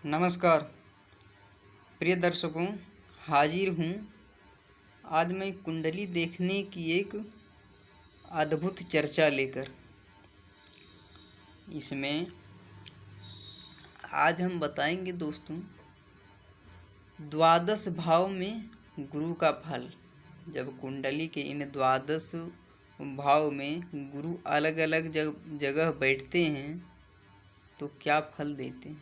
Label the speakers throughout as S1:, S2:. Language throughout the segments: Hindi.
S1: नमस्कार प्रिय दर्शकों, हाजिर हूँ आज मैं कुंडली देखने की एक अद्भुत चर्चा लेकर। इसमें आज हम बताएंगे दोस्तों, द्वादश भाव में गुरु का फल। जब कुंडली के इन द्वादश भाव में गुरु अलग अलग जगह बैठते हैं तो क्या फल देते हैं,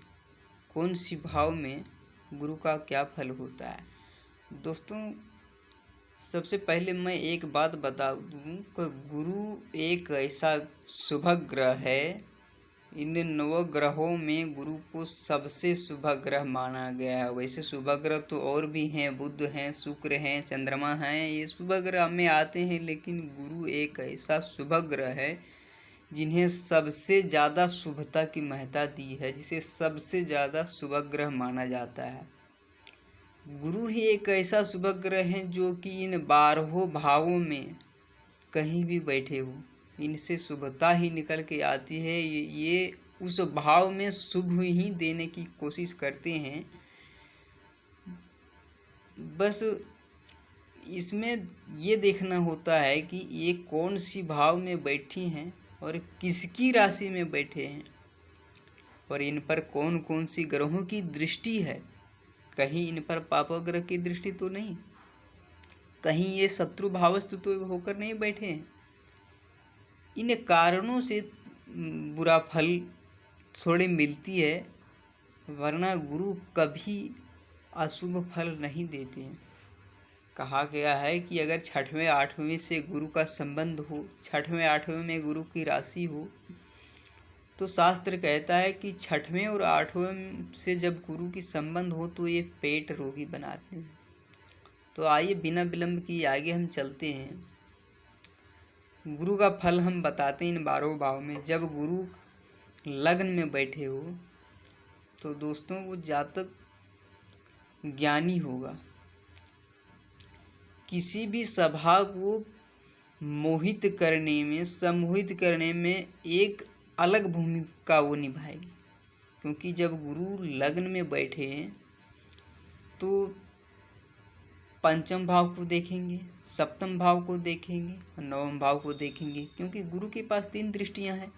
S1: कौन सी भाव में गुरु का क्या फल होता है। दोस्तों, सबसे पहले मैं एक बात बता दूं कि गुरु एक ऐसा शुभ ग्रह है, इन नवग्रहों में गुरु को सबसे शुभ ग्रह माना गया है। वैसे शुभ ग्रह तो और भी हैं, बुध हैं, शुक्र हैं, चंद्रमा हैं, ये शुभ ग्रह में आते हैं, लेकिन गुरु एक ऐसा शुभ ग्रह है जिन्हें सबसे ज़्यादा शुभता की महत्ता दी है, जिसे सबसे ज़्यादा शुभ ग्रह माना जाता है। गुरु ही एक ऐसा शुभ ग्रह है जो कि इन 12 भावों में कहीं भी बैठे हो, इनसे शुभता ही निकल के आती है। ये उस भाव में शुभ ही देने की कोशिश करते हैं। बस इसमें ये देखना होता है कि ये कौन सी भाव में बैठी हैं और किसकी राशि में बैठे हैं, और इन पर कौन कौन सी ग्रहों की दृष्टि है। कहीं इन पर पाप ग्रह की दृष्टि तो नहीं, कहीं ये शत्रु भावस्थ तो होकर नहीं बैठे हैं। इन कारणों से बुरा फल थोड़ी मिलती है, वरना गुरु कभी अशुभ फल नहीं देते हैं। कहा गया है कि अगर 6वें 8वें से गुरु का संबंध हो, 6वें 8वें में गुरु की राशि हो, तो शास्त्र कहता है कि 6वें और 8वें से जब गुरु की संबंध हो तो ये पेट रोगी बनाते हैं। तो आइए बिना विलंब किए आगे हम चलते हैं। गुरु का फल हम बताते हैं इन 12 भाव में। जब गुरु लग्न में बैठे हो तो दोस्तों वो जातक ज्ञानी होगा, किसी भी सभा को मोहित करने में, सम्मोहित करने में एक अलग भूमिका वो निभाएगी। क्योंकि जब गुरु लग्न में बैठे हैं तो पंचम भाव को देखेंगे, सप्तम भाव को देखेंगे और नवम भाव को देखेंगे, क्योंकि गुरु के पास 3 दृष्टियां हैं।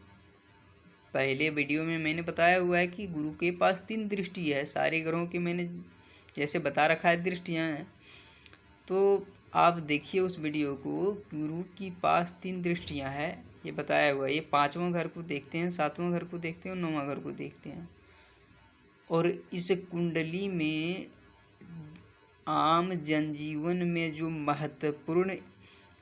S1: पहले वीडियो में मैंने बताया हुआ है कि गुरु के पास 3 दृष्टि है। सारे ग्रहों के मैंने जैसे बता रखा है दृष्टियां हैं, तो आप देखिए उस वीडियो को। गुरु की पास 3 दृष्टियां हैं, ये बताया हुआ है। ये 5वां घर को देखते हैं, 7वां घर को देखते हैं और 9वां घर को देखते हैं। और इस कुंडली में आम जनजीवन में जो महत्वपूर्ण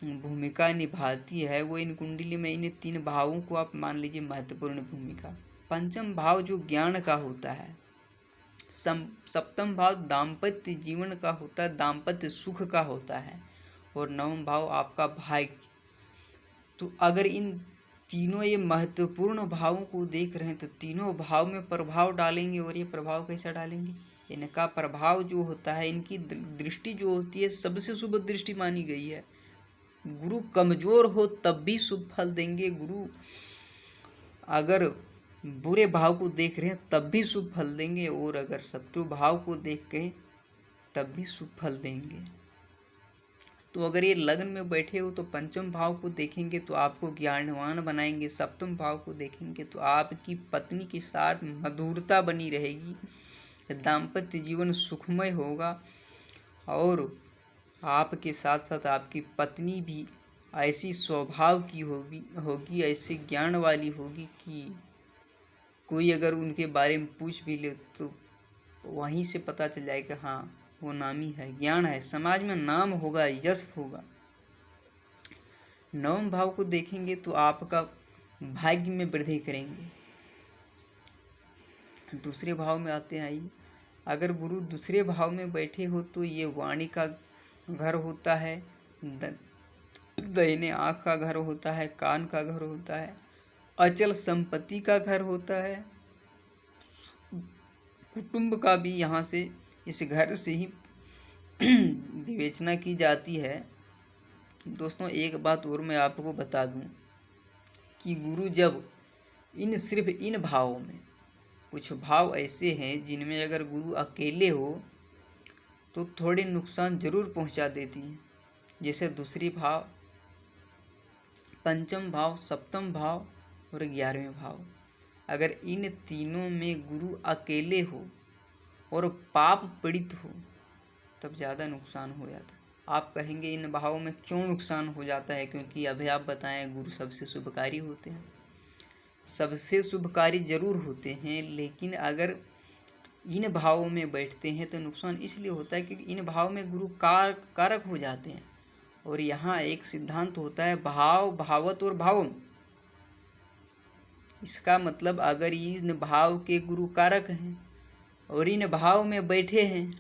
S1: भूमिका निभाती है वो इन कुंडली में इन 3 भावों को आप मान लीजिए महत्वपूर्ण भूमिका। पंचम भाव जो ज्ञान का होता है, सप्तम भाव दाम्पत्य जीवन का होता है, दाम्पत्य सुख का होता है, और नवम भाव आपका भाग्य। तो अगर इन तीनों ये महत्वपूर्ण भावों को देख रहे हैं तो तीनों भाव में प्रभाव डालेंगे। और ये प्रभाव कैसा डालेंगे, इनका प्रभाव जो होता है, इनकी दृष्टि जो होती है सबसे शुभ दृष्टि मानी गई है। गुरु कमजोर हो तब भी शुभ फल देंगे, गुरु अगर बुरे भाव को देख रहे हैं तब भी शुभ फल देंगे, और अगर शत्रु भाव को देख के तब भी शुभ फल देंगे। तो अगर ये लग्न में बैठे हो तो पंचम भाव को देखेंगे तो आपको ज्ञानवान बनाएंगे, सप्तम भाव को देखेंगे तो आपकी पत्नी के साथ मधुरता बनी रहेगी, दाम्पत्य जीवन सुखमय होगा, और आपके साथ साथ आपकी पत्नी भी ऐसी स्वभाव की होगी, ऐसे ज्ञान वाली होगी कि कोई अगर उनके बारे में पूछ भी ले तो वहीं से पता चल जाएगा हाँ वो नामी है, ज्ञान है, समाज में नाम होगा, यश होगा। नवम भाव को देखेंगे तो आपका भाग्य में वृद्धि करेंगे। दूसरे भाव में आते हैं, आइए। अगर गुरु दूसरे भाव में बैठे हो तो ये वाणी का घर होता है, दाहिने आँख का घर होता है, कान का घर होता है, अचल संपत्ति का घर होता है, कुटुंब का भी यहाँ से इस घर से ही विवेचना की जाती है। दोस्तों, एक बात और मैं आपको बता दूं कि गुरु जब सिर्फ इन भावों में कुछ भाव ऐसे हैं जिनमें अगर गुरु अकेले हो तो थोड़े नुकसान जरूर पहुंचा देती है। जैसे दूसरी भाव, पंचम भाव, सप्तम भाव और 11वें भाव। अगर इन तीनों में गुरु अकेले हो और पाप पीड़ित हो तब ज़्यादा नुकसान हो जाता है। आप कहेंगे इन भावों में क्यों नुकसान हो जाता है? क्योंकि अभी आप बताएं गुरु सबसे शुभकारी होते हैं, सबसे शुभकारी जरूर होते हैं, लेकिन अगर इन भावों में बैठते हैं तो नुकसान इसलिए होता है क्योंकि इन भाव में गुरु कारक हो जाते हैं। और यहाँ एक सिद्धांत होता है भाव, भावत और भावम। इसका मतलब अगर इन भाव के गुरु कारक हैं और इन भाव में बैठे हैं,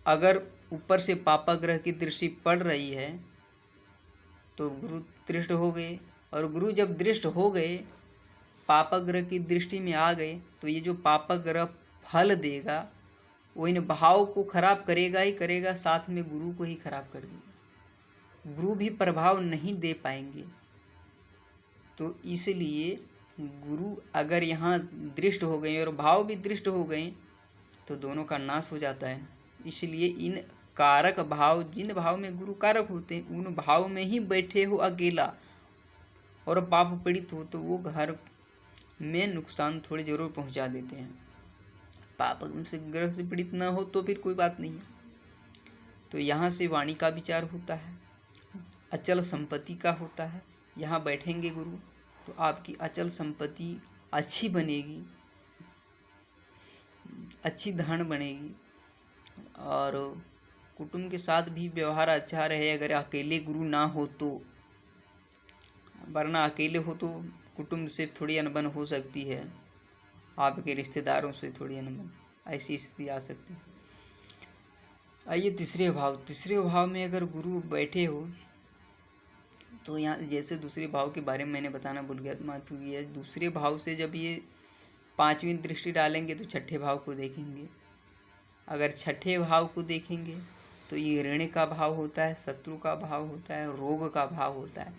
S1: अगर ऊपर से पापा ग्रह की दृष्टि पड़ रही है तो गुरु दृष्ट हो गए, और गुरु जब दृष्ट हो गए, पापा ग्रह की दृष्टि में आ गए, तो ये जो पापा ग्रह फल देगा वो इन भाव को खराब करेगा ही करेगा, साथ में गुरु को ही खराब कर देगा। गुरु भी प्रभाव नहीं दे पाएंगे। तो इसलिए गुरु अगर यहाँ दृष्ट हो गए और भाव भी दृष्ट हो गए तो दोनों का नाश हो जाता है। इसलिए इन कारक भाव, जिन भाव में गुरु कारक होते हैं, उन भाव में ही बैठे हो अकेला और पाप पीड़ित हो तो वो घर में नुकसान थोड़े जरूर पहुंचा देते हैं। पाप से ग्रह से पीड़ित ना हो तो फिर कोई बात नहीं है। तो यहाँ से वाणी का विचार होता है, अचल संपत्ति का होता है। यहाँ बैठेंगे गुरु तो आपकी अचल संपत्ति अच्छी बनेगी, अच्छी धन बनेगी, और कुटुंब के साथ भी व्यवहार अच्छा रहे अगर अकेले गुरु ना हो तो। वरना अकेले हो तो कुटुंब से थोड़ी अनबन हो सकती है, आपके रिश्तेदारों से थोड़ी अनबन, ऐसी स्थिति आ सकती है। आइए तीसरे भाव में अगर गुरु बैठे हो तो यहाँ जैसे दूसरे भाव के बारे में मैंने बताना भूल गया, माफ कीजिए। दूसरे भाव से जब ये पांचवी दृष्टि डालेंगे तो छठे भाव को देखेंगे। अगर छठे भाव को देखेंगे तो ये ऋण का भाव होता है, शत्रु का भाव होता है, रोग का भाव होता है।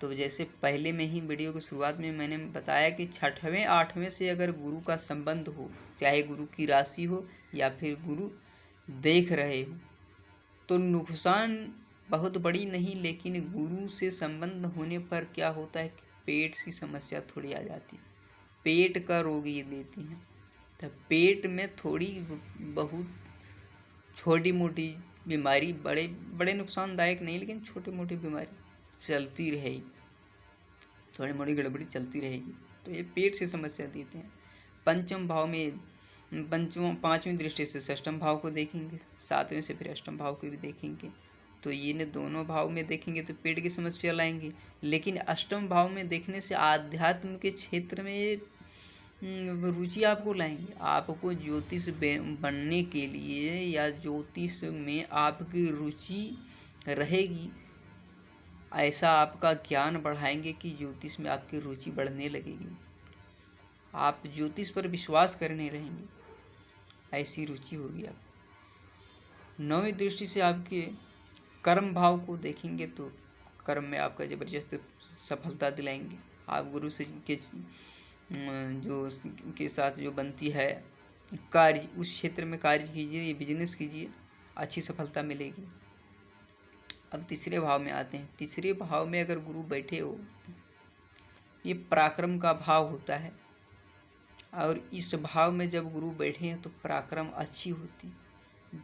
S1: तो जैसे पहले में ही वीडियो की शुरुआत में मैंने बताया कि छठवें आठवें से अगर गुरु का संबंध हो, चाहे गुरु की राशि हो या फिर गुरु देख रहे हो, तो नुकसान बहुत बड़ी नहीं, लेकिन गुरु से संबंध होने पर क्या होता है कि पेट सी समस्या थोड़ी आ जाती है, पेट का रोग ये देती हैं। तो पेट में थोड़ी बहुत छोटी मोटी बीमारी, बड़े बड़े नुकसानदायक नहीं, लेकिन छोटी मोटी बीमारी चलती रहेगी, थोड़ी मोटी गड़बड़ी चलती रहेगी, तो ये पेट से समस्या देते हैं। पंचम भाव में पांचवीं दृष्टि से षष्ठम भाव को देखेंगे, सातवें से फिर अष्टम भाव को भी देखेंगे। तो ये दोनों भाव में देखेंगे तो पेट की समस्या लाएंगे, लेकिन अष्टम भाव में देखने से आध्यात्म के क्षेत्र में रुचि आपको लाएंगे। आपको ज्योतिष बनने के लिए या ज्योतिष में आपकी रुचि रहेगी, ऐसा आपका ज्ञान बढ़ाएंगे कि ज्योतिष में आपकी रुचि बढ़ने लगेगी, आप ज्योतिष पर विश्वास करने रहेंगे, ऐसी रुचि होगी आप। नौवीं दृष्टि से आपके कर्म भाव को देखेंगे तो कर्म में आपका जबरदस्त सफलता दिलाएंगे। आप गुरु से के साथ जो बनती है कार्य, उस क्षेत्र में कार्य कीजिए, बिजनेस कीजिए, अच्छी सफलता मिलेगी। अब तीसरे भाव में आते हैं। तीसरे भाव में अगर गुरु बैठे हो, ये पराक्रम का भाव होता है, और इस भाव में जब गुरु बैठे हैं तो पराक्रम अच्छी होती,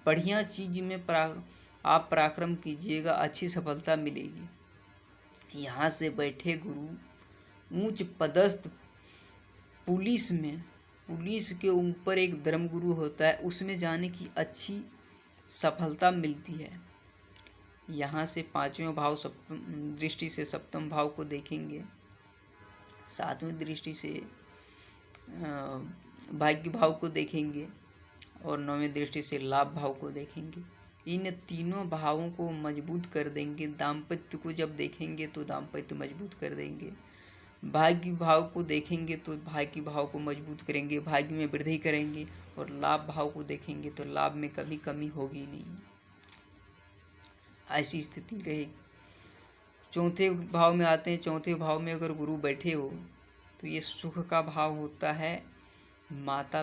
S1: बढ़िया चीज में आप पराक्रम कीजिएगा, अच्छी सफलता मिलेगी। यहाँ से बैठे गुरु ऊंच पदस्थ पुलिस में, पुलिस के ऊपर एक धर्मगुरु होता है, उसमें जाने की अच्छी सफलता मिलती है। यहाँ से पांचवें भाव दृष्टि से सप्तम भाव को देखेंगे, सातवें दृष्टि से भाग्य भाव को देखेंगे, और नौवें दृष्टि से लाभ भाव को देखेंगे। इन तीनों भावों को मजबूत कर देंगे। दाम्पत्य को जब देखेंगे तो दाम्पत्य मजबूत कर देंगे। भाग्य भाव को देखेंगे तो भाग्य भाव को मजबूत करेंगे, भाग्य में वृद्धि करेंगे, और लाभ भाव को देखेंगे तो लाभ में कभी कमी होगी नहीं, ऐसी स्थिति रहेगी। चौथे भाव में आते हैं। चौथे भाव में अगर गुरु बैठे हो तो ये सुख का भाव होता है। माता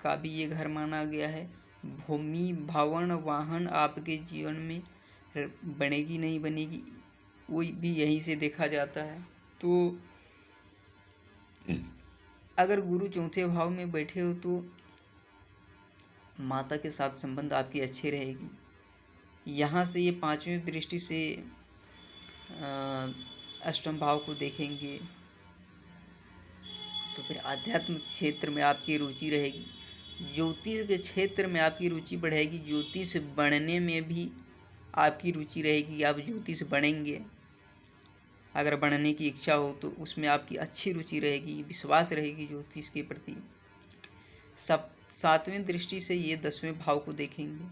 S1: का भी ये घर माना गया है। भूमि भवन वाहन आपके जीवन में बनेगी नहीं बनेगी, वो भी यहीं से देखा जाता है। तो अगर गुरु चौथे भाव में बैठे हो तो माता के साथ संबंध आपकी अच्छे रहेगी। यहाँ से ये पांचवें दृष्टि से अष्टम भाव को देखेंगे तो फिर आध्यात्मिक क्षेत्र में आपकी रुचि रहेगी, ज्योतिष के क्षेत्र में आपकी रुचि बढ़ेगी, ज्योतिष बनने में भी आपकी रुचि रहेगी, आप ज्योतिष बनेंगे। अगर बनने की इच्छा हो तो उसमें आपकी अच्छी रुचि रहेगी, विश्वास रहेगी ज्योतिष के प्रति। सातवें दृष्टि से ये 10वें भाव को देखेंगे।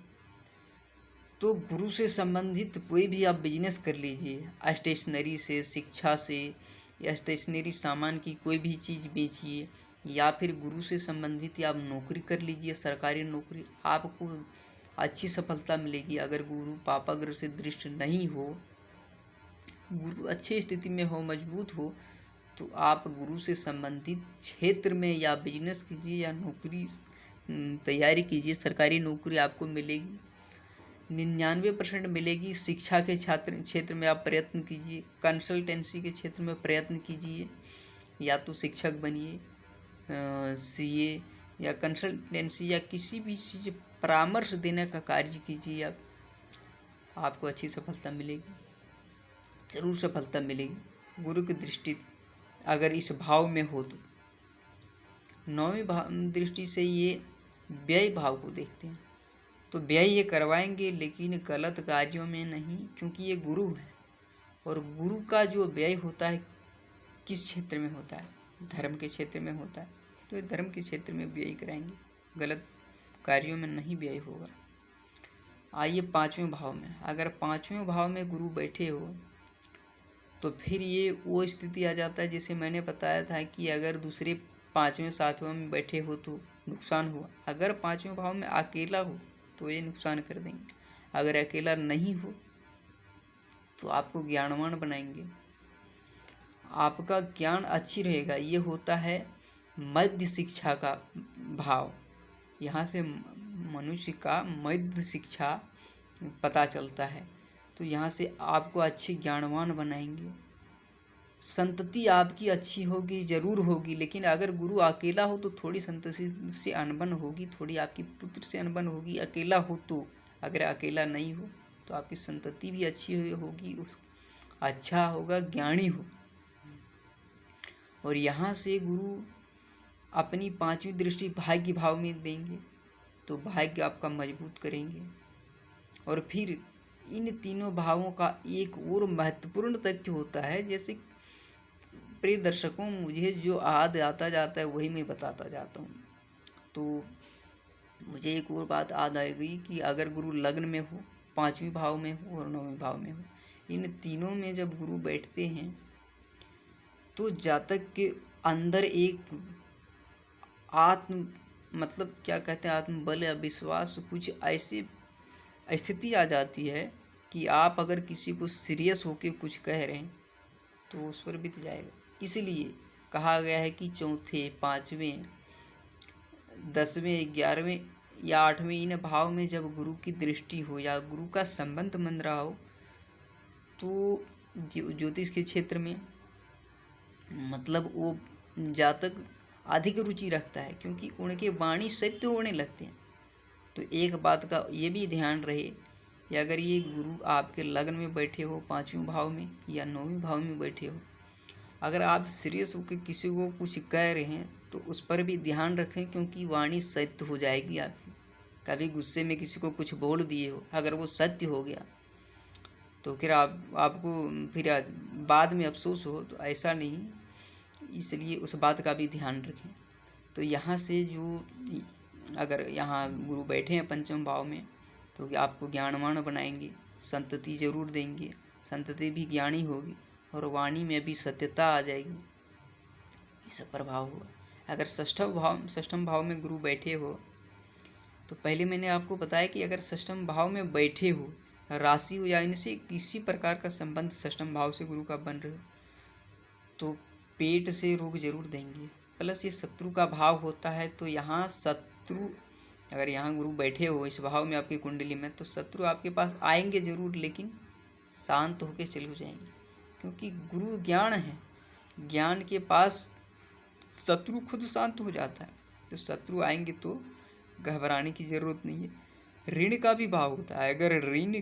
S1: तो गुरु से संबंधित कोई भी आप बिजनेस कर लीजिए, स्टेशनरी से, शिक्षा से, या स्टेशनरी सामान की कोई भी चीज़ बेचिए, या फिर गुरु से संबंधित या आप नौकरी कर लीजिए, सरकारी नौकरी, आपको अच्छी सफलता मिलेगी। अगर गुरु पापाग्रह से दृष्ट नहीं हो, गुरु अच्छी स्थिति में हो, मजबूत हो, तो आप गुरु से संबंधित क्षेत्र में या बिजनेस कीजिए या नौकरी तैयारी कीजिए, सरकारी नौकरी आपको मिलेगी, 99% मिलेगी। शिक्षा के क्षेत्र में आप प्रयत्न कीजिए, कंसल्टेंसी के क्षेत्र में प्रयत्न कीजिए, या तो शिक्षक बनिए, सीए या कंसल्टेंसी या किसी भी चीज़ परामर्श देने का कार्य कीजिए, आपको अच्छी सफलता मिलेगी, ज़रूर सफलता मिलेगी। गुरु की दृष्टि अगर इस भाव में हो तो 9वीं दृष्टि से ये व्यय भाव को देखते हैं। तो व्यय ये करवाएंगे लेकिन गलत कार्यों में नहीं, क्योंकि ये गुरु है। और गुरु का जो व्यय होता है किस क्षेत्र में होता है? धर्म के क्षेत्र में होता है। तो ये धर्म के क्षेत्र में व्यय कराएंगे, गलत कार्यों में नहीं व्यय होगा। आइए 5वें भाव में। अगर 5वें भाव में गुरु बैठे हो तो फिर ये वो स्थिति आ जाता है जैसे मैंने बताया था कि अगर दूसरे 5वें 7वें में बैठे हो तो नुकसान हुआ। अगर 5वें भाव में अकेला हो तो ये नुकसान कर देंगे। अगर अकेला नहीं हो तो आपको ज्ञानवान बनाएंगे, आपका ज्ञान अच्छी रहेगा। ये होता है मध्य शिक्षा का भाव। यहाँ से मनुष्य का मध्य शिक्षा पता चलता है। तो यहाँ से आपको अच्छे ज्ञानवान बनाएंगे। संतति आपकी अच्छी होगी, ज़रूर होगी, लेकिन अगर गुरु अकेला हो तो थोड़ी संतति से अनबन होगी, थोड़ी आपकी पुत्र से अनबन होगी अकेला हो तो। अगर अकेला नहीं हो तो आपकी संतति भी अच्छी होगी, उस अच्छा होगा, ज्ञानी हो। और यहाँ से गुरु अपनी 5वीं दृष्टि भाग्य भाव में देंगे तो भाग्य आपका मजबूत करेंगे। और फिर इन तीनों भावों का एक और महत्वपूर्ण तथ्य होता है, जैसे प्रिय दर्शकों मुझे जो याद आता जाता है वही मैं बताता जाता हूँ। तो मुझे एक और बात याद आएगी कि अगर गुरु लग्न में हो, 5वीं भाव में हो और 9वें भाव में हो, इन तीनों में जब गुरु बैठते हैं तो जातक के अंदर एक मतलब क्या कहते हैं, आत्मबल या विश्वास, कुछ ऐसी स्थिति आ जाती है कि आप अगर किसी को सीरियस होकर कुछ कह रहे हैं तो उस पर बीत जाएगा। इसलिए कहा गया है कि चौथे, 5वें, 10वें, 11वें या 8वें इन भाव में जब गुरु की दृष्टि हो या गुरु का संबंध बन रहा हो तो ज्योतिष के क्षेत्र में मतलब वो जातक अधिक रुचि रखता है, क्योंकि उनके वाणी सत्य होने लगते हैं। तो एक बात का ये भी ध्यान रहे कि अगर ये गुरु आपके लग्न में बैठे हो, 5वें भाव में या 9वें भाव में बैठे हो, अगर आप सीरियस होकर किसी को कुछ कह रहे हैं तो उस पर भी ध्यान रखें, क्योंकि वाणी सत्य हो जाएगी आपकी। कभी गुस्से में किसी को कुछ बोल दिए हो, अगर वो सत्य हो गया तो फिर आपको फिर बाद में अफसोस हो, तो ऐसा नहीं, इसलिए उस बात का भी ध्यान रखें। तो यहाँ से जो अगर यहाँ गुरु बैठे हैं 5वें भाव में तो आपको ज्ञानवान बनाएंगे, संतति जरूर देंगे, संतति भी ज्ञानी होगी और वाणी में भी सत्यता आ जाएगी, इस प्रभाव हुआ। अगर षष्ठम भाव में गुरु बैठे हो तो पहले मैंने आपको बताया कि अगर षष्ठम भाव में बैठे हो, राशि हो या इनसे किसी प्रकार का संबंध षष्ठम भाव से गुरु का बन रहे हो, तो पेट से रोग जरूर देंगे। प्लस ये शत्रु का भाव होता है, तो यहाँ शत्रु, अगर यहाँ गुरु बैठे हो इस भाव में आपकी कुंडली में, तो शत्रु आपके पास आएंगे जरूर, लेकिन शांत होके चले जाएंगे, क्योंकि गुरु ज्ञान है। ज्ञान के पास शत्रु खुद शांत हो जाता है। तो शत्रु आएंगे तो घबराने की ज़रूरत नहीं है। ऋण का भी भाव होता है, अगर ऋण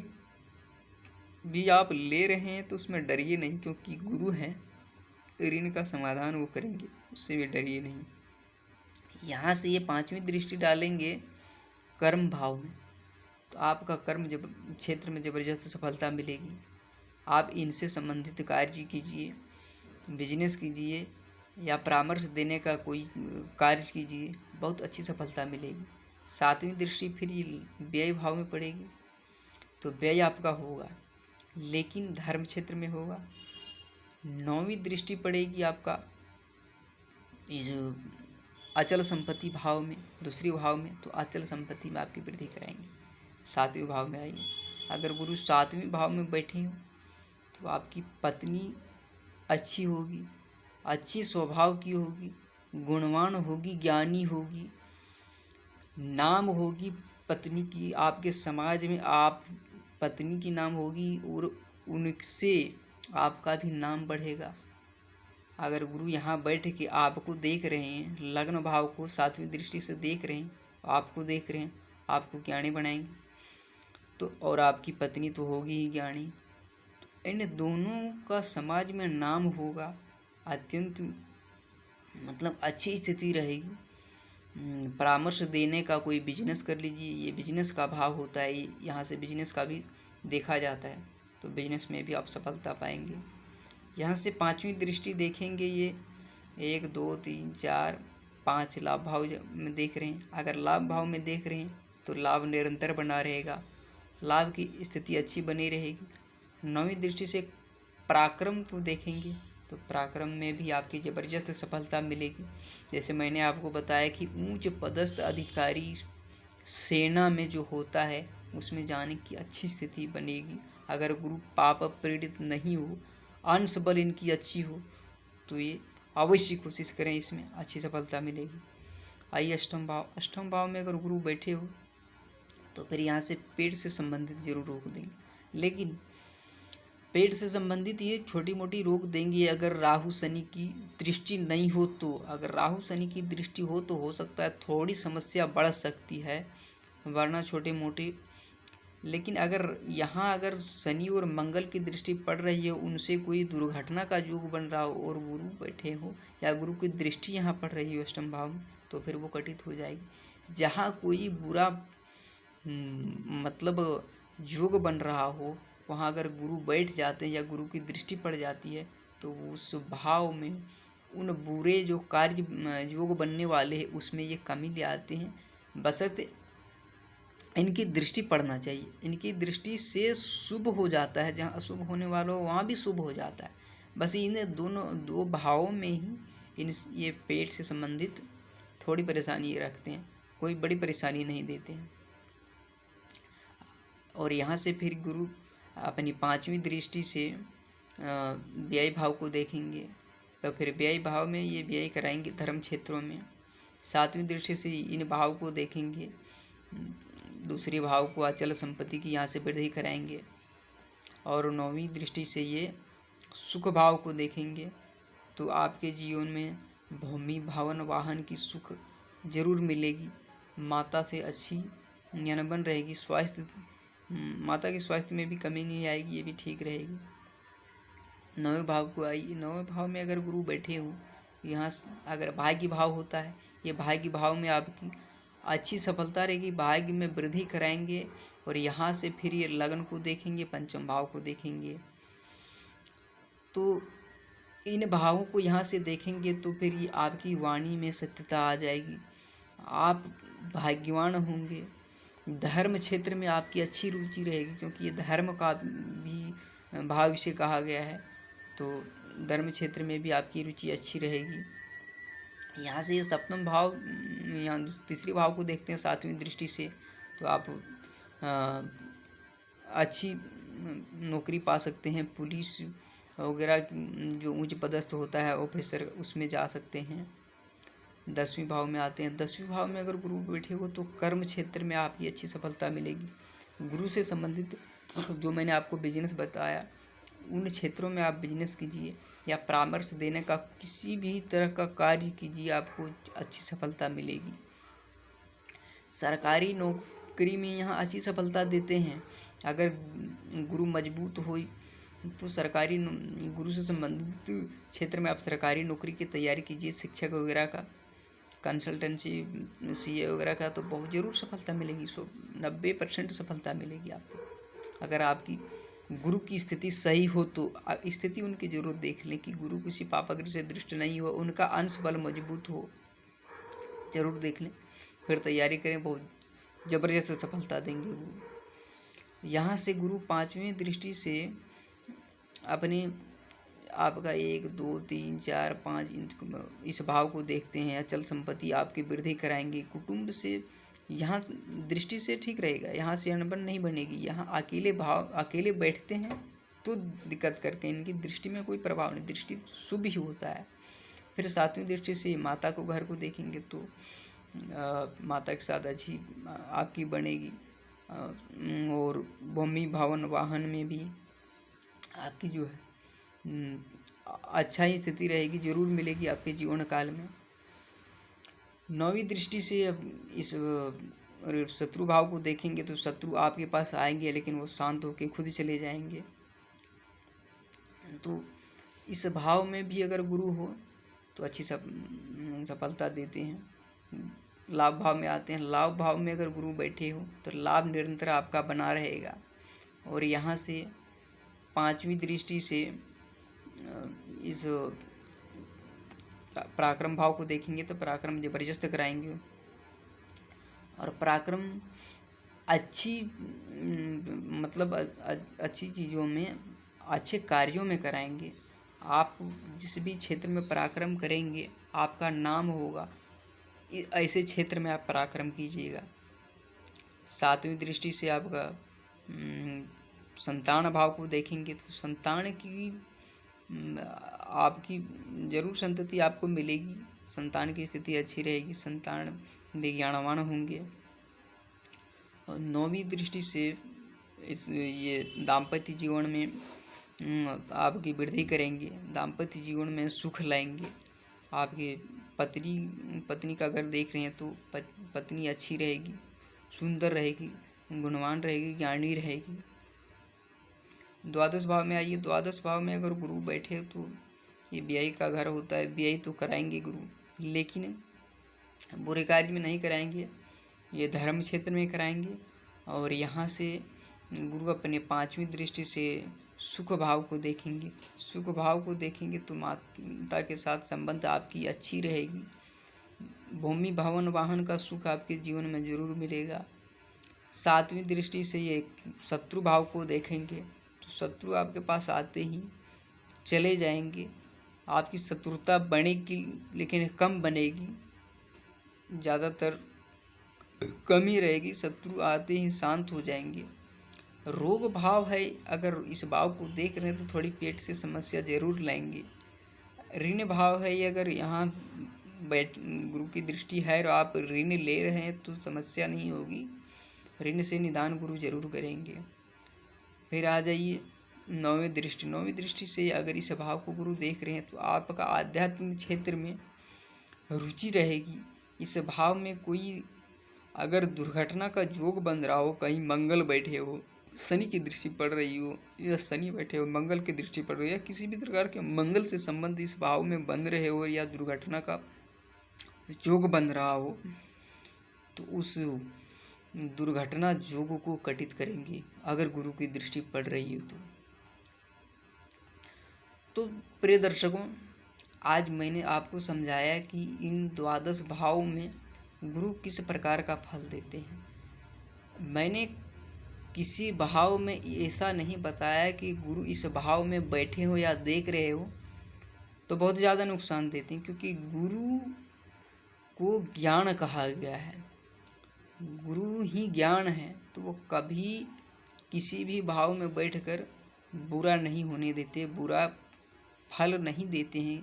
S1: भी आप ले रहे हैं तो उसमें डरिए नहीं, क्योंकि गुरु हैं, ऋण का समाधान वो करेंगे, उससे भी डरिए नहीं। यहाँ से ये 5वीं दृष्टि डालेंगे कर्म भाव में, तो आपका कर्म जब क्षेत्र में ज़बरदस्त सफलता मिलेगी। आप इनसे संबंधित कार्य कीजिए, बिजनेस कीजिए या परामर्श देने का कोई कार्य कीजिए, बहुत अच्छी सफलता मिलेगी। 7वीं दृष्टि फिर ये व्यय भाव में पड़ेगी, तो व्यय आपका होगा, लेकिन धर्म क्षेत्र में होगा। 9वीं दृष्टि पड़ेगी आपका इस अचल संपत्ति भाव में, दूसरी भाव में, तो अचल संपत्ति में आपकी वृद्धि कराएंगे। 7वें भाव में आइए, अगर गुरु 7वें भाव में बैठे हो तो आपकी पत्नी अच्छी होगी, अच्छी स्वभाव की होगी, गुणवान होगी, ज्ञानी होगी, नाम होगी पत्नी की, आपके समाज में आप पत्नी की नाम होगी और उनसे आपका भी नाम बढ़ेगा। अगर गुरु यहाँ बैठ के आपको देख रहे हैं, लग्न भाव को 7वीं दृष्टि से देख रहे हैं, आपको देख रहे हैं, आपको ज्ञानी बनाएंगे, तो और आपकी पत्नी तो होगी ही ज्ञानी, तो इन दोनों का समाज में नाम होगा, अत्यंत मतलब अच्छी स्थिति रहेगी। परामर्श देने का कोई बिजनेस कर लीजिए, ये बिजनेस का भाव होता है, यहाँ से बिजनेस का भी देखा जाता है, तो बिजनेस में भी आप सफलता पाएंगे। यहाँ से 5वीं दृष्टि देखेंगे, ये 1 2 3 4 5 लाभ भाव में देख रहे हैं। अगर लाभ भाव में देख रहे हैं तो लाभ निरंतर बना रहेगा, लाभ की स्थिति अच्छी बनी रहेगी। 9वीं दृष्टि से पराक्रम को देखेंगे, तो पराक्रम में भी आपकी ज़बरदस्त सफलता मिलेगी। जैसे मैंने आपको बताया कि उच्च पदस्थ अधिकारी सेना में जो होता है, उसमें जाने की अच्छी स्थिति बनेगी। अगर गुरु पाप पीड़ित नहीं हो, अंश बल इनकी अच्छी हो, तो ये अवश्य कोशिश करें, इसमें अच्छी सफलता मिलेगी। आइए 8वां भाव। 8वां भाव में अगर गुरु बैठे हो तो फिर यहाँ से पेट से संबंधित जरूर रोक देंगे, लेकिन पेट से संबंधित ये छोटी मोटी रोक देंगे अगर राहु शनि की दृष्टि नहीं हो तो। अगर राहु शनि की दृष्टि हो तो हो सकता है थोड़ी समस्या बढ़ सकती है, वरना छोटे मोटे। लेकिन अगर यहाँ अगर शनि और मंगल की दृष्टि पड़ रही है, उनसे कोई दुर्घटना का योग बन रहा हो और गुरु बैठे हो या गुरु की दृष्टि यहाँ पड़ रही हो 8वें भाव में, तो फिर वो कटित हो जाएगी। जहाँ कोई बुरा मतलब योग बन रहा हो, वहाँ अगर गुरु बैठ जाते हैं या गुरु की दृष्टि पड़ जाती है, तो उस भाव में उन बुरे जो कार्य योग बनने वाले हैं उसमें ये कमी ले आते हैं। बशर्ते इनकी दृष्टि पड़ना चाहिए, इनकी दृष्टि से शुभ हो जाता है, जहाँ अशुभ होने वाला हो वहाँ भी शुभ हो जाता है। बस इन दो भावों में ही ये पेट से संबंधित थोड़ी परेशानी रखते हैं, कोई बड़ी परेशानी नहीं देते हैं। और यहाँ से फिर गुरु अपनी 5वीं दृष्टि से व्यय भाव को देखेंगे, तो फिर व्यय भाव में ये व्यय कराएंगे धर्म क्षेत्रों में। 7वीं दृष्टि से इन भाव को देखेंगे, दूसरे भाव को अचल संपत्ति की यहाँ से वृद्धि कराएंगे। और 9वीं दृष्टि से ये सुख भाव को देखेंगे, तो आपके जीवन में भूमि भवन वाहन की सुख जरूर मिलेगी। माता से अच्छी ज्ञान बन रहेगी, स्वास्थ्य माता के स्वास्थ्य में भी कमी नहीं आएगी, ये भी ठीक रहेगी। 9वें भाव को आइए। 9वें भाव में अगर गुरु बैठे हो, यहाँ अगर भाग्य भाव होता है, ये भाग्य भाव में आपकी अच्छी सफलता रहेगी, भाग्य में वृद्धि कराएंगे। और यहाँ से फिर ये लग्न को देखेंगे, 5वें भाव को देखेंगे, तो इन भावों को यहाँ से देखेंगे तो फिर ये आपकी वाणी में सत्यता आ जाएगी, आप भाग्यवान होंगे। धर्म क्षेत्र में आपकी अच्छी रुचि रहेगी, क्योंकि ये धर्म का भी भाव इसे कहा गया है, तो धर्म क्षेत्र में भी आपकी रुचि अच्छी रहेगी। यहाँ से ये 7वां भाव, यहाँ तीसरे भाव को देखते हैं 7वीं दृष्टि से, तो आप अच्छी नौकरी पा सकते हैं, पुलिस वगैरह जो उच्च पदस्थ होता है ऑफिसर, उसमें जा सकते हैं। 10वें भाव में आते हैं। 10वें भाव में अगर गुरु बैठे हो तो कर्म क्षेत्र में आपकी अच्छी सफलता मिलेगी। गुरु से संबंधित जो मैंने आपको बिजनेस बताया, उन क्षेत्रों में आप बिजनेस कीजिए या परामर्श देने का किसी भी तरह का कार्य कीजिए, आपको अच्छी सफलता मिलेगी। सरकारी नौकरी में यहाँ अच्छी सफलता देते हैं। अगर गुरु मजबूत हो तो सरकारी गुरु से संबंधित क्षेत्र में आप सरकारी नौकरी की तैयारी कीजिए, शिक्षक वगैरह का, कंसल्टेंसी, सीए वगैरह का, तो बहुत ज़रूर सफलता मिलेगी। 90% सफलता मिलेगी आपको। अगर आपकी गुरु की स्थिति सही हो तो स्थिति उनकी जरूर देख लें कि गुरु किसी पापाग्रह से दृष्ट नहीं हो, उनका अंश बल मजबूत हो, जरूर देख लें, फिर तैयारी करें, बहुत ज़बरदस्त सफलता देंगे गुरु। यहाँ से गुरु 5वीं दृष्टि से अपने आपका 1 2 3 4 5 इस भाव को देखते हैं। अचल संपत्ति आपकी वृद्धि कराएंगे। कुटुंब से यहाँ दृष्टि से ठीक रहेगा, यहाँ से अनबन नहीं बनेगी। यहाँ अकेले बैठते हैं तो दिक्कत करते हैं, इनकी दृष्टि में कोई प्रभाव नहीं, दृष्टि शुभ ही होता है। फिर 7वीं दृष्टि से माता को घर को देखेंगे तो माता के साथ अच्छी आपकी बनेगी। और भूमि भवन वाहन में भी आपकी जो है अच्छा ही स्थिति रहेगी, जरूर मिलेगी आपके जीवन काल में। 9वीं दृष्टि से अब इस शत्रु भाव को देखेंगे तो शत्रु आपके पास आएंगे, लेकिन वो शांत होकर खुद चले जाएंगे। तो इस भाव में भी अगर गुरु हो तो अच्छी सफलता देते हैं। लाभ भाव में आते हैं। लाभ भाव में अगर गुरु बैठे हो तो लाभ निरंतर आपका बना रहेगा। और यहाँ से 5वीं दृष्टि से इस पराक्रम भाव को देखेंगे तो पराक्रम जबरदस्त कराएंगे। और पराक्रम अच्छी मतलब अच्छी चीज़ों में, अच्छे कार्यों में कराएंगे। आप जिस भी क्षेत्र में पराक्रम करेंगे आपका नाम होगा, ऐसे क्षेत्र में आप पराक्रम कीजिएगा। 7वीं दृष्टि से आपका संतान भाव को देखेंगे तो संतान की आपकी जरूर संतति आपको मिलेगी, संतान की स्थिति अच्छी रहेगी, संतान विज्ञानवान होंगे। और 9वीं दृष्टि से ये दाम्पत्य जीवन में आपकी वृद्धि करेंगे, दाम्पत्य जीवन में सुख लाएंगे। आपके पत्नी का अगर देख रहे हैं तो पत्नी अच्छी रहेगी, सुंदर रहेगी, गुणवान रहेगी, ज्ञानी रहेगी। 12 भाव में आइए। 12 भाव में अगर गुरु बैठे तो ये व्यय का घर होता है, व्यय तो कराएंगे गुरु, लेकिन बुरे कार्य में नहीं कराएंगे, ये धर्म क्षेत्र में कराएंगे। और यहाँ से गुरु अपने 5वीं दृष्टि से सुख भाव को देखेंगे। सुख भाव को देखेंगे तो माता के साथ संबंध आपकी अच्छी रहेगी। भूमि भवन वाहन का सुख आपके जीवन में जरूर मिलेगा। 7वीं दृष्टि से ये शत्रु भाव को देखेंगे तो शत्रु आपके पास आते ही चले जाएंगे। आपकी शत्रुता बनेगी लेकिन कम बनेगी, ज़्यादातर कम ही रहेगी। शत्रु आते ही शांत हो जाएंगे। रोग भाव है, अगर इस भाव को देख रहे हैं तो थोड़ी पेट से समस्या जरूर लाएंगे। ऋण भाव है, अगर यहाँ गुरु की दृष्टि है और आप ऋण ले रहे हैं तो समस्या नहीं होगी, ऋण से निदान गुरु जरूर करेंगे। फिर आ जाइए 9वीं दृष्टि। 9वीं दृष्टि से अगर इस भाव को गुरु देख रहे हैं तो आपका आध्यात्मिक क्षेत्र में रुचि रहेगी। इस भाव में कोई अगर दुर्घटना का योग बन रहा हो, कहीं मंगल बैठे हो, शनि की दृष्टि पड़ रही हो, या शनि बैठे हो मंगल की दृष्टि पड़ रही हो, या किसी भी प्रकार के मंगल से संबंध इस भाव में बन रहे हो, या दुर्घटना का योग बन रहा हो, तो उस दुर्घटना योग को कटित करेंगे अगर गुरु की दृष्टि पड़ रही हो तो प्रिय दर्शकों, आज मैंने आपको समझाया कि इन 12 भाव में गुरु किस प्रकार का फल देते हैं। मैंने किसी भाव में ऐसा नहीं बताया कि गुरु इस भाव में बैठे हो या देख रहे हो तो बहुत ज़्यादा नुकसान देते हैं, क्योंकि गुरु को ज्ञान कहा गया है, गुरु ही ज्ञान है। तो वो कभी किसी भी भाव में बैठकर बुरा नहीं होने देते, बुरा फल नहीं देते हैं,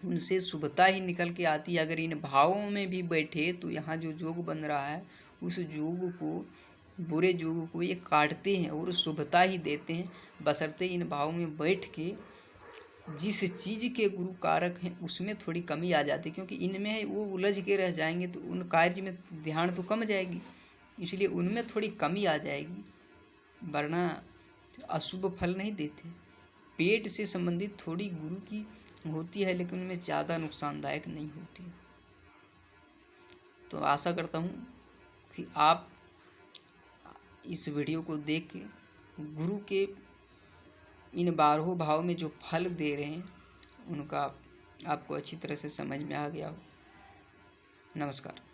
S1: उनसे शुभता ही निकल के आती है। अगर इन भावों में भी बैठे तो यहाँ जो योग बन रहा है उस योग को, बुरे योग को ये काटते हैं और शुभता ही देते हैं, बशर्ते इन भाव में बैठ के जिस चीज़ के गुरु कारक हैं उसमें थोड़ी कमी आ जाती है, क्योंकि इनमें वो उलझ के रह जाएंगे तो उन कार्य में ध्यान तो कम जाएगी, इसलिए उनमें थोड़ी कमी आ जाएगी, वरना अशुभ फल नहीं देते। पेट से संबंधित थोड़ी गुरु की होती है, लेकिन उनमें ज़्यादा नुकसानदायक नहीं होती। तो आशा करता हूँ कि आप इस वीडियो को देख के गुरु के इन 12 भाव में जो फल दे रहे हैं उनका आपको अच्छी तरह से समझ में आ गया हो। नमस्कार।